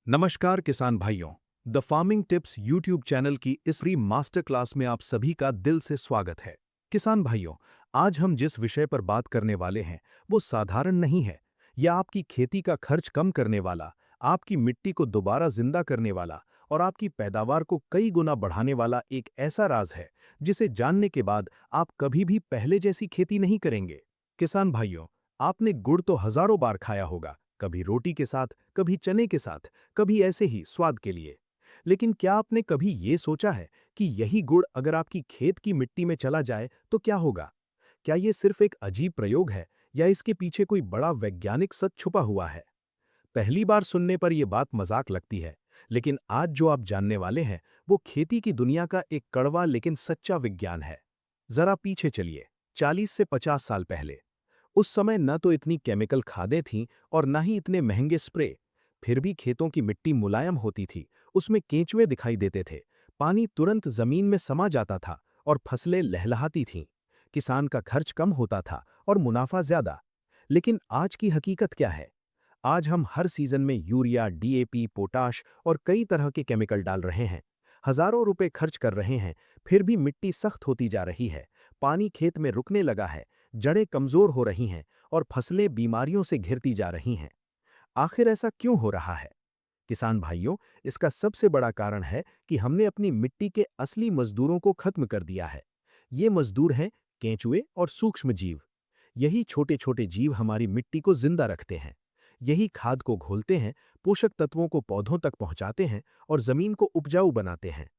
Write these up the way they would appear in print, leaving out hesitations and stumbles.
नमस्कार किसान भाइयों। The farming tips YouTube channel की इस फ्री मास्टर क्लास में आप सभी का दिल से स्वागत है। किसान भाइयों, आज हम जिस विषय पर बात करने वाले हैं वो साधारण नहीं है। यह आपकी खेती का खर्च कम करने वाला, आपकी मिट्टी को दोबारा जिंदा करने वाला और आपकी पैदावार को कई गुना बढ़ाने वाला एक ऐसा राज है जिसे जानने के बाद आप कभी भी पहले जैसी खेती नहीं करेंगे। किसान भाइयों, आपने गुड़ तो हजारों बार खाया होगा, कभी रोटी के साथ, कभी चने के साथ, कभी ऐसे ही स्वाद के लिए। लेकिन क्या आपने कभी ये सोचा है कि यही गुड़ अगर आपकी खेत की मिट्टी में चला जाए तो क्या होगा? क्या ये सिर्फ एक अजीब प्रयोग है या इसके पीछे कोई बड़ा वैज्ञानिक सच छुपा हुआ है? पहली बार सुनने पर यह बात मजाक लगती है, लेकिन आज जो आप जानने वाले हैं वो खेती की दुनिया का एक कड़वा लेकिन सच्चा विज्ञान है। जरा पीछे चलिए, 40 से 50 साल पहले। उस समय न तो इतनी केमिकल खादें थीं और न ही इतने महंगे स्प्रे। फिर भी खेतों की मिट्टी मुलायम होती थी, उसमें केंचुए दिखाई देते थे, पानी तुरंत जमीन में समा जाता था और फसलें लहलहाती थीं। किसान का खर्च कम होता था और मुनाफा ज्यादा। लेकिन आज की हकीकत क्या है? आज हम हर सीजन में यूरिया, डीएपी, पोटाश और कई तरह के केमिकल डाल रहे हैं। हजारों रुपए खर्च कर रहे हैं, फिर भी मिट्टी सख्त होती जा रही है, पानी खेत में रुकने लगा है, जड़ें कमजोर हो रही हैं और फसलें बीमारियों से घिरती जा रही हैं। आखिर ऐसा क्यों हो रहा है? किसान भाइयों, इसका सबसे बड़ा कारण है कि हमने अपनी मिट्टी के असली मजदूरों को खत्म कर दिया है। ये मजदूर हैं केंचुए और सूक्ष्म जीव। यही छोटे छोटे जीव हमारी मिट्टी को जिंदा रखते हैं। यही खाद को घोलते हैं, पोषक तत्वों को पौधों तक पहुंचाते हैं और जमीन को उपजाऊ बनाते हैं।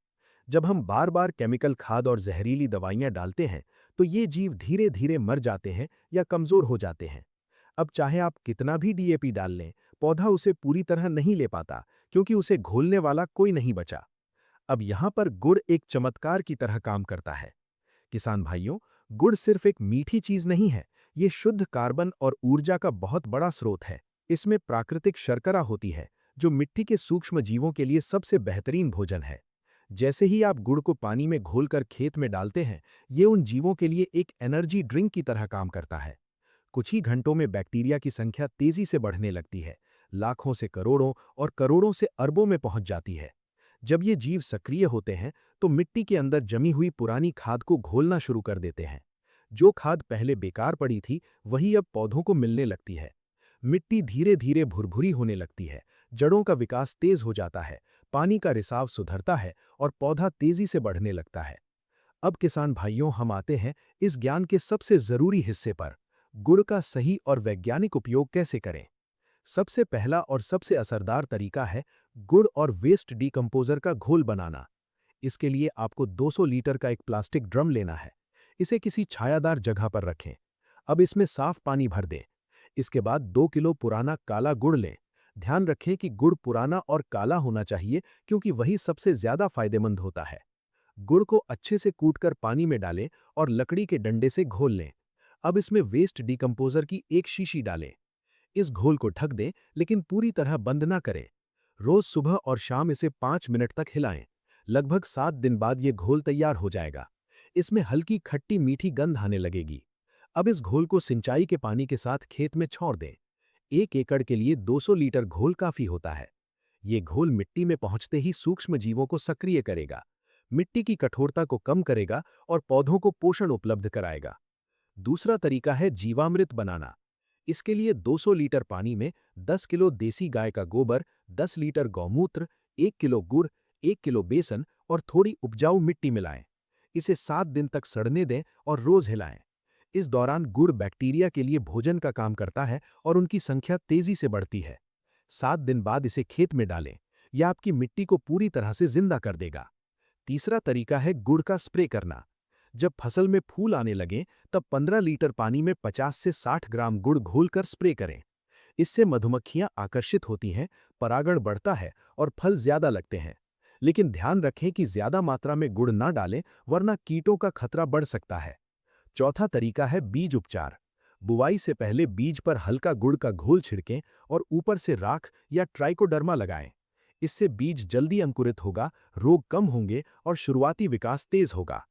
जब हम बार बार केमिकल खाद और जहरीली दवाइयां डालते हैं तो ये जीव धीरे धीरे मर जाते हैं या कमजोर हो जाते हैं। अब चाहे आप कितना भी डीएपी डाल लें, पौधा उसे पूरी तरह नहीं ले पाता, क्योंकि उसे घोलने वाला कोई नहीं बचा। अब यहाँ पर गुड़ एक चमत्कार की तरह काम करता है। किसान भाइयों, गुड़ सिर्फ एक मीठी चीज नहीं है, ये शुद्ध कार्बन और ऊर्जा का बहुत बड़ा स्रोत है। इसमें प्राकृतिक शर्करा होती है, जो मिट्टी के सूक्ष्म जीवों के लिए सबसे बेहतरीन भोजन है। जैसे ही आप गुड़ को पानी में घोलकर खेत में डालते हैं, ये उन जीवों के लिए एक एनर्जी ड्रिंक की तरह काम करता है। कुछ ही घंटों में बैक्टीरिया की संख्या तेजी से बढ़ने लगती है, लाखों से करोड़ों और करोड़ों से अरबों में पहुंच जाती है। जब ये जीव सक्रिय होते हैं तो मिट्टी के अंदर जमी हुई पुरानी खाद को घोलना शुरू कर देते हैं। जो खाद पहले बेकार पड़ी थी, वही अब पौधों को मिलने लगती है। मिट्टी धीरे धीरे भुरभुरी होने लगती है, जड़ों का विकास तेज हो जाता है, पानी का रिसाव सुधरता है और पौधा तेजी से बढ़ने लगता है। अब किसान भाइयों, हम आते हैं इस ज्ञान के सबसे जरूरी हिस्से पर। गुड़ का सही और वैज्ञानिक उपयोग कैसे करें? सबसे पहला और सबसे असरदार तरीका है गुड़ और वेस्ट डीकंपोजर का घोल बनाना। इसके लिए आपको 200 लीटर का एक प्लास्टिक ड्रम लेना है। इसे किसी छायादार जगह पर रखें। अब इसमें साफ पानी भर दें। इसके बाद 2 किलो पुराना काला गुड़ लें। ध्यान रखें कि गुड़ पुराना और काला होना चाहिए, क्योंकि वही सबसे ज्यादा फायदेमंद होता है। गुड़ को अच्छे से कूटकर पानी में डालें और लकड़ी के डंडे से घोल लें। अब इसमें वेस्ट डीकंपोजर की एक शीशी डालें। इस घोल को ढक दें, लेकिन पूरी तरह बंद ना करें। रोज सुबह और शाम इसे 5 मिनट तक हिलाएं। लगभग 7 दिन बाद ये घोल तैयार हो जाएगा। इसमें हल्की खट्टी मीठी गंध आने लगेगी। अब इस घोल को सिंचाई के पानी के साथ खेत में छोड़ दें। 1 एकड़ के लिए 200 लीटर घोल काफी होता है। ये घोल मिट्टी में पहुंचते ही सूक्ष्म जीवों को सक्रिय करेगा, मिट्टी की कठोरता को कम करेगा और पौधों को पोषण उपलब्ध कराएगा। दूसरा तरीका है जीवामृत बनाना। इसके लिए 200 लीटर पानी में 10 किलो देसी गाय का गोबर, 10 लीटर गौमूत्र, 1 किलो गुड़, 1 किलो बेसन और थोड़ी उपजाऊ मिट्टी मिलाएं। इसे 7 दिन तक सड़ने दें और रोज हिलाएं। इस दौरान गुड़ बैक्टीरिया के लिए भोजन का काम करता है और उनकी संख्या तेजी से बढ़ती है। 7 दिन बाद इसे खेत में डालें। यह आपकी मिट्टी को पूरी तरह से जिंदा कर देगा। तीसरा तरीका है गुड़ का स्प्रे करना। जब फसल में फूल आने लगें, तब 15 लीटर पानी में 50 से 60 ग्राम गुड़ घोलकर स्प्रे करें। इससे मधुमक्खियां आकर्षित होती हैं, परागण बढ़ता है और फल ज्यादा लगते हैं। लेकिन ध्यान रखें कि ज्यादा मात्रा में गुड़ ना डालें, वरना कीटों का खतरा बढ़ सकता है। चौथा तरीका है बीज उपचार। बुवाई से पहले बीज पर हल्का गुड़ का घोल छिड़कें और ऊपर से राख या ट्राइकोडर्मा लगाएं। इससे बीज जल्दी अंकुरित होगा, रोग कम होंगे और शुरुआती विकास तेज होगा।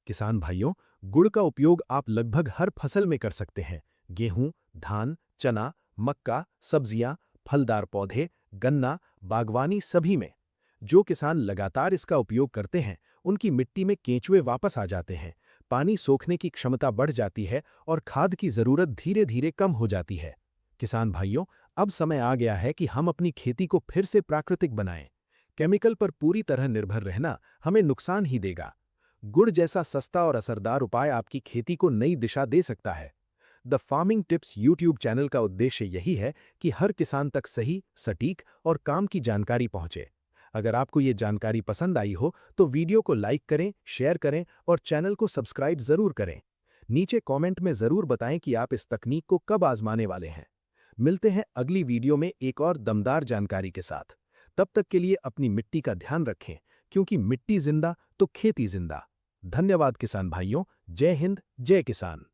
किसान भाइयों, गुड़ का उपयोग आप लगभग हर फसल में कर सकते हैं। गेहूं, धान, चना, मक्का, सब्जियां, फलदार पौधे, गन्ना, बागवानी सभी में। जो किसान लगातार इसका उपयोग करते हैं, उनकी मिट्टी में केंचुए वापस आ जाते हैं, पानी सोखने की क्षमता बढ़ जाती है और खाद की जरूरत धीरे धीरे कम हो जाती है। किसान भाइयों, अब समय आ गया है कि हम अपनी खेती को फिर से प्राकृतिक बनाएं। केमिकल पर पूरी तरह निर्भर रहना हमें नुकसान ही देगा। गुड़ जैसा सस्ता और असरदार उपाय आपकी खेती को नई दिशा दे सकता है। The farming tips YouTube channel का उद्देश्य यही है कि हर किसान तक सही, सटीक और काम की जानकारी पहुंचे। अगर आपको ये जानकारी पसंद आई हो तो वीडियो को लाइक करें, शेयर करें और चैनल को सब्सक्राइब जरूर करें। नीचे कमेंट में जरूर बताएं कि आप इस तकनीक को कब आजमाने वाले हैं। मिलते हैं अगली वीडियो में एक और दमदार जानकारी के साथ। तब तक के लिए अपनी मिट्टी का ध्यान रखें, क्योंकि मिट्टी जिंदा तो खेती जिंदा। धन्यवाद किसान भाइयों। जय हिंद, जय किसान।